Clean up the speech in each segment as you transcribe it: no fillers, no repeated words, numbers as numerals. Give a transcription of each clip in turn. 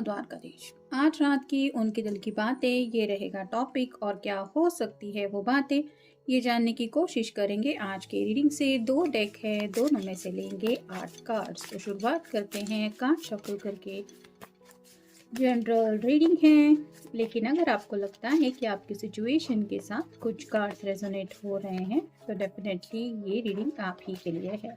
हो द्वारकाधीश। आज रात की उनके दिल की बातें ये रहेगा टॉपिक, और क्या हो सकती है वो बातें ये जानने की कोशिश करेंगे आज के रीडिंग से। 2 डेक है, दोनों में से लेंगे 8 कार्ड्स। तो शुरुआत करते हैं कार्ड शफल करके। जनरल रीडिंग है, लेकिन अगर आपको लगता है कि आपकी सिचुएशन के साथ कुछ कार्ड्स रेजोनेट हो रहे हैं तो डेफिनेटली ये रीडिंग आप ही के लिए है।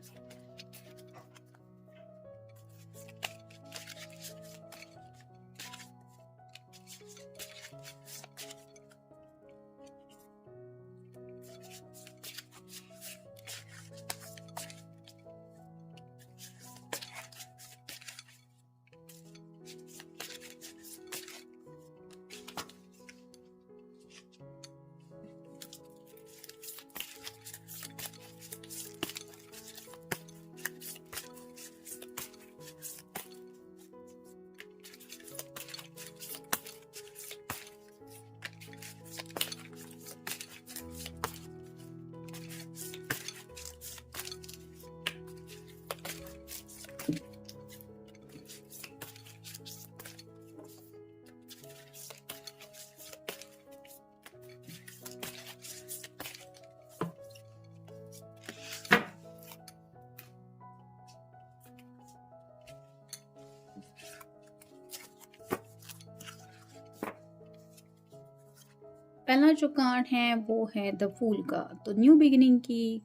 पहला जो कार्ड है वो है द फूल का। तो न्यू बिगिनिंग की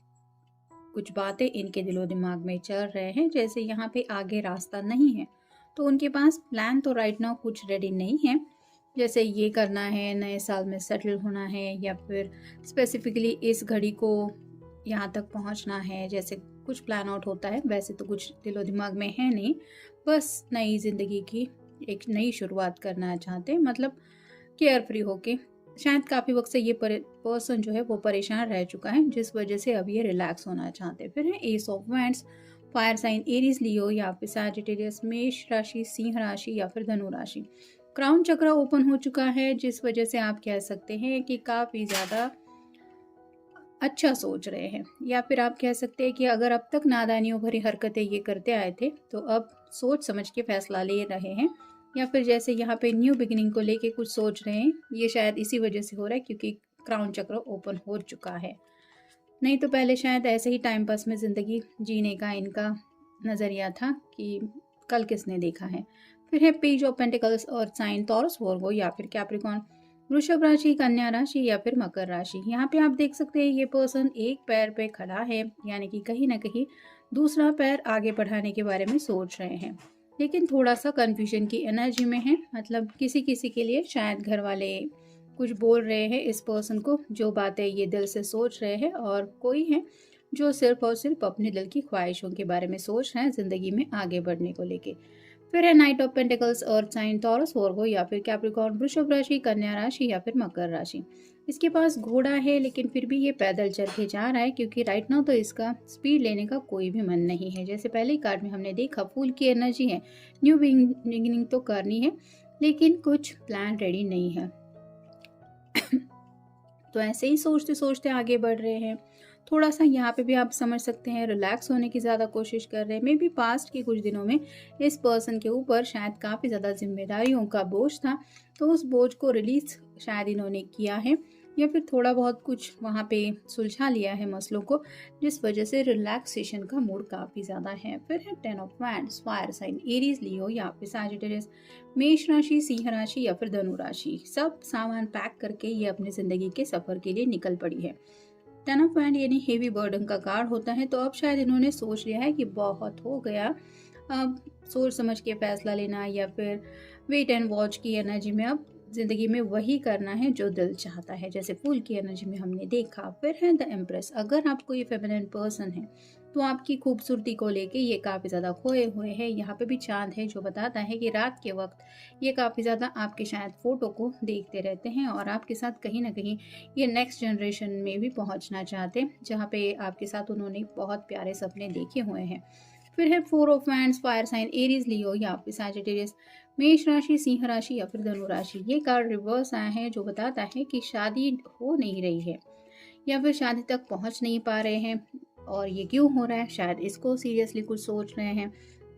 कुछ बातें इनके दिलो दिमाग में चल रहे हैं, जैसे यहाँ पे आगे रास्ता नहीं है तो उनके पास प्लान तो राइट नाउ कुछ रेडी नहीं है, जैसे ये करना है, नए साल में सेटल होना है, या फिर स्पेसिफिकली इस घड़ी को यहाँ तक पहुँचना है। जैसे कुछ प्लान आउट होता है, वैसे तो कुछ दिलो दिमाग में है नहीं, बस नई ज़िंदगी की एक नई शुरुआत करना चाहते हैं, मतलब केयर फ्री होके। शायद काफ़ी वक्त से ये पर्सन जो है वो परेशान रह चुका है, जिस वजह से अब ये रिलैक्स होना चाहते हैं। फिर है ace of wands, fire sign Aries Leo या फिर सैजिटेरियस, मेष राशि, सिंह राशि या फिर धनु राशि। क्राउन चक्र ओपन हो चुका है, जिस वजह से आप कह सकते हैं कि काफ़ी ज़्यादा अच्छा सोच रहे हैं, या फिर आप कह सकते हैं कि अगर अब तक नादानियों भरी हरकतें ये करते आए थे तो अब सोच समझ के फैसला ले रहे हैं, या फिर जैसे यहाँ पे न्यू बिगिनिंग को लेके कुछ सोच रहे हैं। ये शायद इसी वजह से हो रहा है क्योंकि क्राउन चक्र ओपन हो चुका है, नहीं तो पहले शायद ऐसे ही टाइम पास में ज़िंदगी जीने का इनका नज़रिया था कि कल किसने देखा है। फिर है पेज ऑफ पेंटिकल्स और साइन टॉरस वर्गो या फिर कैप्रिकॉन, वृषभ राशि, कन्या राशि या फिर मकर राशि। यहाँ पे आप देख सकते हैं ये पर्सन एक पैर पे खड़ा है, यानी कि कहीं ना कहीं दूसरा पैर आगे बढ़ाने के बारे में सोच रहे हैं, लेकिन थोड़ा सा कन्फ्यूजन की एनर्जी में है। मतलब किसी किसी के लिए शायद घर वाले कुछ बोल रहे हैं इस पर्सन को, जो बातें ये दिल से सोच रहे हैं, और कोई है जो सिर्फ और सिर्फ अपने दिल की ख्वाहिशों के बारे में सोच रहे हैं ज़िंदगी में आगे बढ़ने को लेके। फिर है नाइट ऑफ पेंटिकल्स और साइन टॉरस वर्गो या फिर कैप्रिकॉर्न, वृषभ राशि, कन्या राशि या फिर मकर राशि। इसके पास घोड़ा है, लेकिन फिर भी ये पैदल चल के जा रहा है क्योंकि राइट नाउ तो इसका स्पीड लेने का कोई भी मन नहीं है। जैसे पहले ही कार्ड में हमने देखा, फूल की एनर्जी है, न्यू बिगिनिंग तो करनी है लेकिन कुछ प्लान रेडी नहीं है। तो ऐसे ही सोचते सोचते आगे बढ़ रहे हैं। थोड़ा सा यहाँ पे भी आप समझ सकते हैं रिलैक्स होने की ज़्यादा कोशिश कर रहे हैं। मे बी पास्ट के कुछ दिनों में इस पर्सन के ऊपर शायद काफ़ी ज़्यादा जिम्मेदारियों का बोझ था, तो उस बोझ को रिलीज शायद इन्होंने किया है, या फिर थोड़ा बहुत कुछ वहाँ पे सुलझा लिया है मसलों को, जिस वजह से रिलैक्सेशन का मूड काफ़ी ज़्यादा है। फिर है 10 of wands, fire sign Aries Leo या फिर सैजिटेरियस, मेष राशि, सिंह राशि या फिर धनु राशि। सब सामान पैक करके ये अपनी ज़िंदगी के सफ़र के लिए निकल पड़ी है। 10 ऑफ वैंड यानी हेवी बर्डन का कार्ड होता है, तो अब शायद इन्होंने सोच लिया है कि बहुत हो गया, अब सोच समझ के फैसला लेना, या फिर वेट एंड वॉच की एनर्जी में अब ज़िंदगी में वही करना है जो दिल चाहता है, जैसे फूल की एनर्जी में हमने देखा। फिर है द एम्प्रेस। अगर आपको ये फेमिनिन पर्सन है तो आपकी खूबसूरती को लेके ये काफ़ी ज़्यादा खोए हुए हैं। यहाँ पे भी चांद है जो बताता है कि रात के वक्त ये काफ़ी ज़्यादा आपके शायद फ़ोटो को देखते रहते हैं, और आपके साथ कहीं ना कहीं ये नेक्स्ट जनरेशन में भी पहुँचना चाहते हैं, जहाँ पे आपके साथ उन्होंने बहुत प्यारे सपने देखे हुए हैं। फिर है 4 of wands, fire sign Aries Leo या फिर सैजिटेरियस, मेष राशि, सिंह राशि या फिर धनु राशि। ये कार्ड रिवर्स आया है जो बताता है कि शादी हो नहीं रही है, या फिर शादी तक पहुंच नहीं पा रहे हैं, और ये क्यों हो रहा है, शायद इसको सीरियसली कुछ सोच रहे हैं।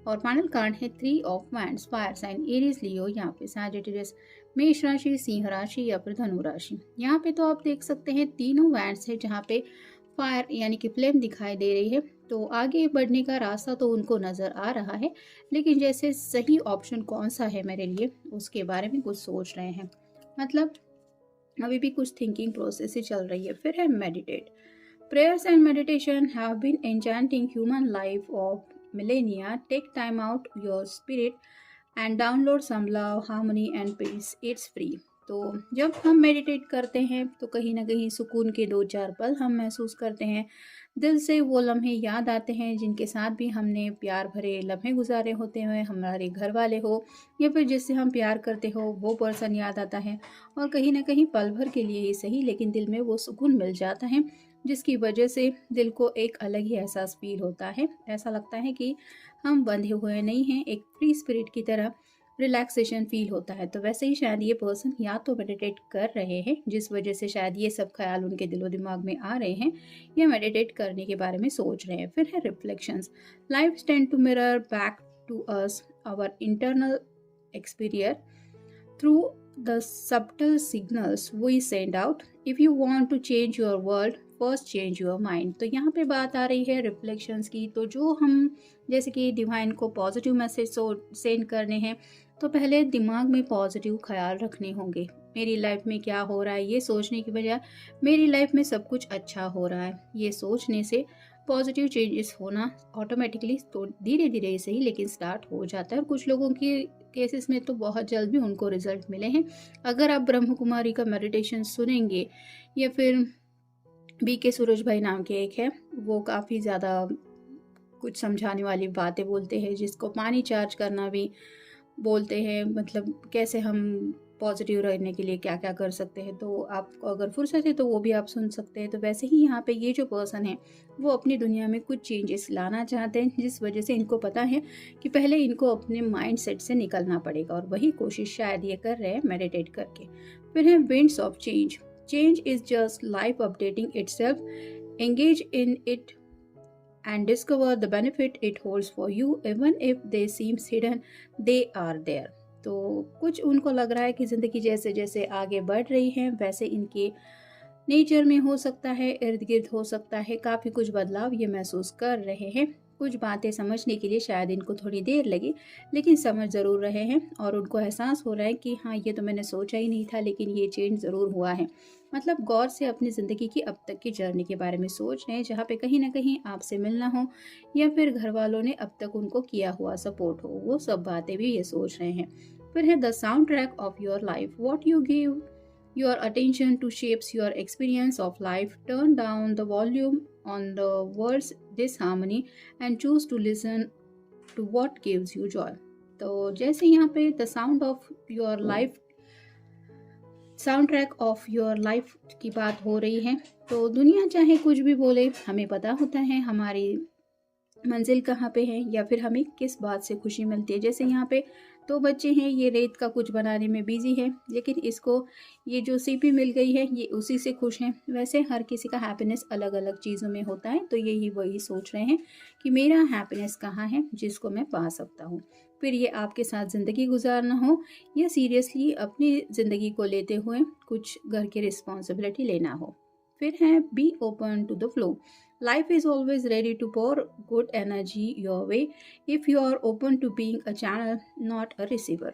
और फाइनल कार्ड है 3 of wands, fire sign Aries, Leo, यहाँ पे सैजिटेरियस, मेष राशि, सिंह राशि या फिर धनु राशि। यहाँ पे तो आप देख सकते हैं तीनों वैंड्स है जहाँ पे फायर यानी कि फ्लेम दिखाई दे रही है। तो आगे बढ़ने का रास्ता तो उनको नज़र आ रहा है, लेकिन जैसे सही ऑप्शन कौन सा है मेरे लिए उसके बारे में कुछ सोच रहे हैं। मतलब अभी भी कुछ थिंकिंग प्रोसेस ही चल रही है। फिर है meditate. Prayers and meditation have been enchanting human life of millennia. Take time out your spirit and download some love, harmony and peace. It's free. तो जब हम मेडिटेट करते हैं तो कहीं ना कहीं सुकून के 2-4 पल हम महसूस करते हैं। दिल से वो लम्हे याद आते हैं जिनके साथ भी हमने प्यार भरे लम्हे गुजारे होते हैं, हमारे घर वाले हो या फिर जिससे हम प्यार करते हो वो पर्सन याद आता है। और कहीं ना कहीं पल भर के लिए ही सही, लेकिन दिल में वो सुकून मिल जाता है, जिसकी वजह से दिल को एक अलग ही एहसास फील होता है। ऐसा लगता है कि हम बंधे हुए नहीं हैं, एक फ्री स्पिरिट की तरह रिलैक्सेशन फील होता है। तो वैसे ही शायद ये पर्सन या तो मेडिटेट कर रहे हैं, जिस वजह से शायद ये सब ख्याल उनके दिलो दिमाग में आ रहे हैं, या मेडिटेट करने के बारे में सोच रहे हैं। फिर है reflections. Life tend to mirror back to us our internal experience through the subtle signals we send out. If you want to change your world, first change your mind. तो यहाँ पे बात आ रही है रिफ्लेक्शंस की। तो जो हम जैसे कि डिवाइन को पॉजिटिव मैसेज सेंड करने हैं, तो पहले दिमाग में पॉजिटिव ख्याल रखने होंगे। मेरी लाइफ में क्या हो रहा है ये सोचने की बजाय मेरी लाइफ में सब कुछ अच्छा हो रहा है, ये सोचने से पॉजिटिव चेंजेस होना ऑटोमेटिकली तो धीरे धीरे से ही लेकिन स्टार्ट हो जाता है। और कुछ लोगों की केसेस में तो बहुत जल्द भी उनको रिजल्ट मिले हैं। अगर आप ब्रह्म कुमारी का मेडिटेशन सुनेंगे या फिर BK सूरज भाई नाम के एक है, वो काफ़ी ज़्यादा कुछ समझाने वाली बातें बोलते हैं, जिसको पानी चार्ज करना भी बोलते हैं। मतलब कैसे हम पॉजिटिव रहने के लिए क्या क्या कर सकते हैं। तो आपको अगर फुर्सत है तो वो भी आप सुन सकते हैं। तो वैसे ही यहाँ पे ये जो पर्सन है वो अपनी दुनिया में कुछ चेंजेस लाना चाहते हैं, जिस वजह से इनको पता है कि पहले इनको अपने माइंड सेट से निकलना पड़ेगा, और वही कोशिश शायद ये कर रहे हैं मेडिटेट करके। फिर है winds of change. Change is just life updating itself, engage in it and discover the benefit it holds for you, even if they seem hidden, they are there. तो कुछ उनको लग रहा है कि ज़िंदगी जैसे जैसे आगे बढ़ रही है वैसे इनके नेचर में हो सकता है, इर्द गिर्द हो सकता है, काफ़ी कुछ बदलाव ये महसूस कर रहे हैं। कुछ बातें समझने के लिए शायद इनको थोड़ी देर लगी, लेकिन समझ ज़रूर रहे हैं, और उनको एहसास हो रहा है कि हाँ ये तो मैंने सोचा ही नहीं था, लेकिन ये चेंज ज़रूर हुआ है। मतलब गौर से अपनी ज़िंदगी की अब तक की जर्नी के बारे में सोच रहे हैं, जहाँ पे कहीं ना कहीं आपसे मिलना हो या फिर घर वालों ने अब तक उनको किया हुआ सपोर्ट हो, वो सब बातें भी ये सोच रहे हैं। फिर है the sound track of your life. What you give your attention to shapes your experience of life. Turn down the volume on the world's disharmony and choose to listen to what gives you joy. तो जैसे यहाँ पे the sound of your life, sound track of your life की बात हो रही है, तो दुनिया चाहे कुछ भी बोले, हमें पता होता है हमारी मंजिल कहाँ पे है या फिर हमें किस बात से खुशी मिलती है। जैसे यहाँ पे 2 बच्चे हैं, ये रेत का कुछ बनाने में बिजी है, लेकिन इसको ये जो सीपी मिल गई है ये उसी से खुश हैं। वैसे हर किसी का हैप्पीनेस अलग अलग चीज़ों में होता है, तो यही वही सोच रहे हैं कि मेरा हैप्पीनेस कहाँ है जिसको मैं पा सकता हूँ। फिर ये आपके साथ ज़िंदगी गुजारना हो या सीरियसली अपनी ज़िंदगी को लेते हुए कुछ घर की रिस्पॉन्सिबिलिटी लेना हो। फिर है be open to the flow. Life is always ready to pour good energy your way if you are open to being a channel, not a receiver.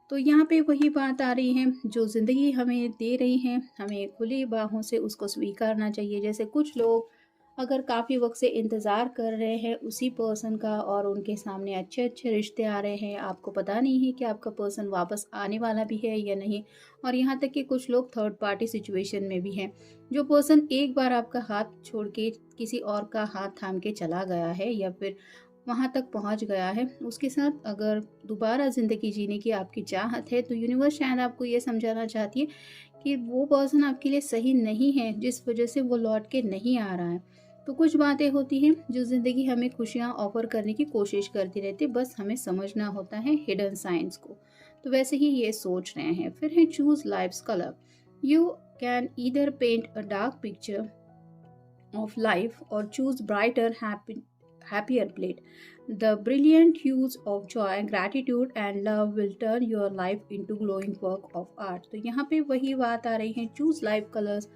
तो यहाँ पे वही बात आ रही है, जो ज़िंदगी हमें दे रही है हमें खुली बाहों से उसको स्वीकारना चाहिए। जैसे कुछ लोग अगर काफ़ी वक्त से इंतज़ार कर रहे हैं उसी पर्सन का, और उनके सामने अच्छे अच्छे रिश्ते आ रहे हैं, आपको पता नहीं है कि आपका पर्सन वापस आने वाला भी है या नहीं। और यहाँ तक कि कुछ लोग थर्ड पार्टी सिचुएशन में भी हैं। जो पर्सन एक बार आपका हाथ छोड़ के किसी और का हाथ थाम के चला गया है या फिर वहाँ तक पहुँच गया है, उसके साथ अगर दोबारा ज़िंदगी जीने की आपकी चाहत है, तो यूनिवर्स शायद आपको ये समझाना चाहती है कि वो पर्सन आपके लिए सही नहीं है, जिस वजह से वो लौट के नहीं आ रहा है। तो कुछ बातें होती हैं जो ज़िंदगी हमें खुशियाँ ऑफर करने की कोशिश करती रहती है, बस हमें समझना होता है हिडन साइंस को। तो वैसे ही ये सोच रहे हैं। फिर है choose life's colour. You can either paint a dark picture of life or choose brighter happier plate. The brilliant hues of joy, gratitude and love will turn your life into glowing work of art. तो यहाँ पे वही बात आ रही है, choose life colours.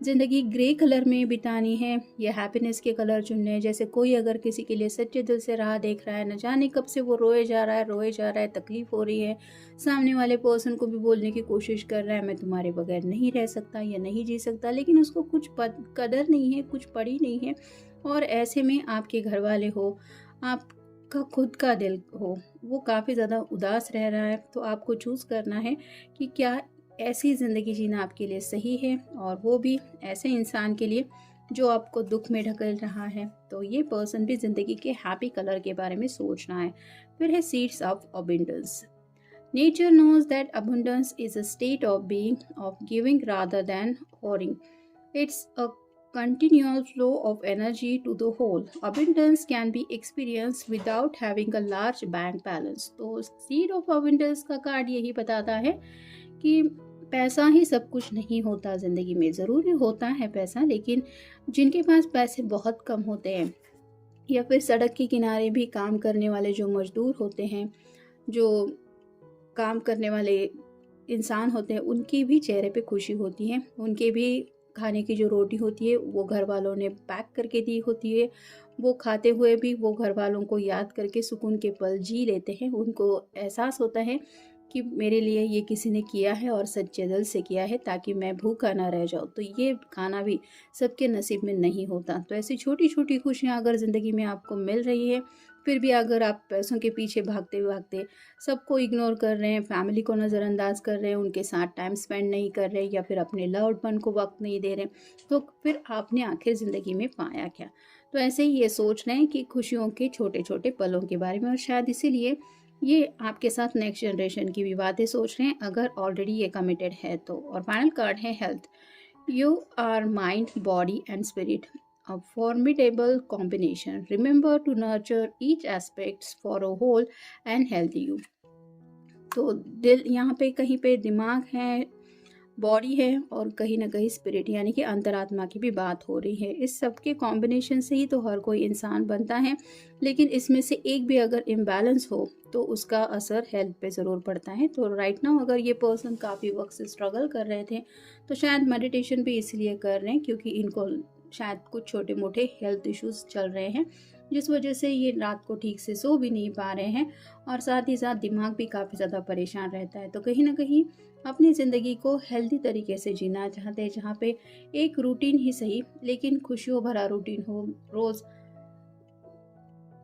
ज़िंदगी grey colour में बितानी है या हैप्पीनेस के कलर चुनने हैं। जैसे कोई अगर किसी के लिए सच्चे दिल से राह देख रहा है, न जाने कब से वो रोए जा रहा है, तकलीफ हो रही है, सामने वाले पर्सन को भी बोलने की कोशिश कर रहा है मैं तुम्हारे बगैर नहीं रह सकता या नहीं जी सकता, लेकिन उसको कुछ कदर नहीं है, कुछ पड़ी नहीं है। और ऐसे में आपके घर वाले हो, आपका खुद का दिल हो, वो काफ़ी ज़्यादा उदास रह रहा है, तो आपको चूज़ करना है कि क्या ऐसी ज़िंदगी जीना आपके लिए सही है, और वो भी ऐसे इंसान के लिए जो आपको दुख में ढकेल रहा है। तो ये पर्सन भी ज़िंदगी के हैप्पी कलर के बारे में सोचना है। फिर है seeds of abundance. Nature knows that abundance is a state of being, of giving rather than hoarding. It's a continual flow of energy to the whole. Abundance can be experienced without having a large bank balance. तो seed of abundance का card यही बताता है कि पैसा ही सब कुछ नहीं होता ज़िंदगी में। ज़रूरी होता है पैसा, लेकिन जिनके पास पैसे बहुत कम होते हैं, या फिर सड़क के किनारे भी काम करने वाले जो मजदूर होते हैं, जो काम करने वाले इंसान होते हैं, उनकी भी चेहरे पे खुशी होती है। उनके भी खाने की जो रोटी होती है वो घर वालों ने पैक करके दी होती है। वो खाते हुए भी वो घर वालों को याद करके सुकून के पल जी लेते हैं। उनको एहसास होता है कि मेरे लिए ये किसी ने किया है और सच्चे दिल से किया है, ताकि मैं भूखा ना रह जाऊँ। तो ये खाना भी सबके नसीब में नहीं होता। तो ऐसी छोटी छोटी खुशियाँ अगर ज़िंदगी में आपको मिल रही है, फिर भी अगर आप पैसों के पीछे भागते भागते सबको इग्नोर कर रहे हैं, फैमिली को नज़रअंदाज कर रहे हैं, उनके साथ टाइम स्पेंड नहीं कर रहे, या फिर अपने लव्ड वन को वक्त नहीं दे रहे, तो फिर आपने आखिर ज़िंदगी में पाया क्या? तो ऐसे ही ये सोच रहे हैं कि खुशियों के छोटे छोटे पलों के बारे में, और शायद इसीलिए ये आपके साथ नेक्स्ट जनरेशन की भी बातें सोच रहे हैं, अगर ऑलरेडी ये कमिटेड है तो। और फाइनल कार्ड है health. You are mind, body and spirit, a formidable combination. Remember to nurture each aspects for a whole and healthy you. तो दिल यहाँ पे कहीं पे दिमाग है, बॉडी है, और कहीं ना कहीं स्पिरिट यानी कि अंतरात्मा की भी बात हो रही है। इस सब के कॉम्बिनेशन से ही तो हर कोई इंसान बनता है, लेकिन इसमें से एक भी अगर इम्बैलेंस हो तो उसका असर हेल्थ पे ज़रूर पड़ता है। तो राइट नाउ अगर ये पर्सन काफ़ी वक्त से स्ट्रगल कर रहे थे, तो शायद मेडिटेशन भी इसलिए कर रहे हैं क्योंकि इनको शायद कुछ छोटे मोटे हेल्थ इश्यूज चल रहे हैं, जिस वजह से ये रात को ठीक से सो भी नहीं पा रहे हैं, और साथ ही साथ दिमाग भी काफ़ी ज़्यादा परेशान रहता है। तो कहीं ना कहीं अपनी ज़िंदगी को हेल्दी तरीके से जीना चाहते हैं, जहाँ पे एक रूटीन ही सही लेकिन खुशियों भरा रूटीन हो। रोज़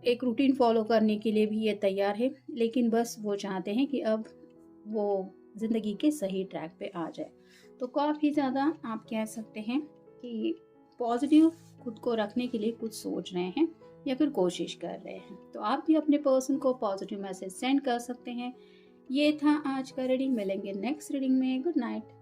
एक रूटीन फॉलो करने के लिए भी ये तैयार है, लेकिन बस वो चाहते हैं कि अब वो ज़िंदगी के सही ट्रैक पे आ जाए। तो काफ़ी ज़्यादा आप कह सकते हैं कि पॉजिटिव खुद को रखने के लिए कुछ सोच रहे हैं या फिर कोशिश कर रहे हैं। तो आप भी अपने पर्सन को पॉजिटिव मैसेज सेंड कर सकते हैं। ये था आज का रीडिंग। मिलेंगे नेक्स्ट रीडिंग में। Good night.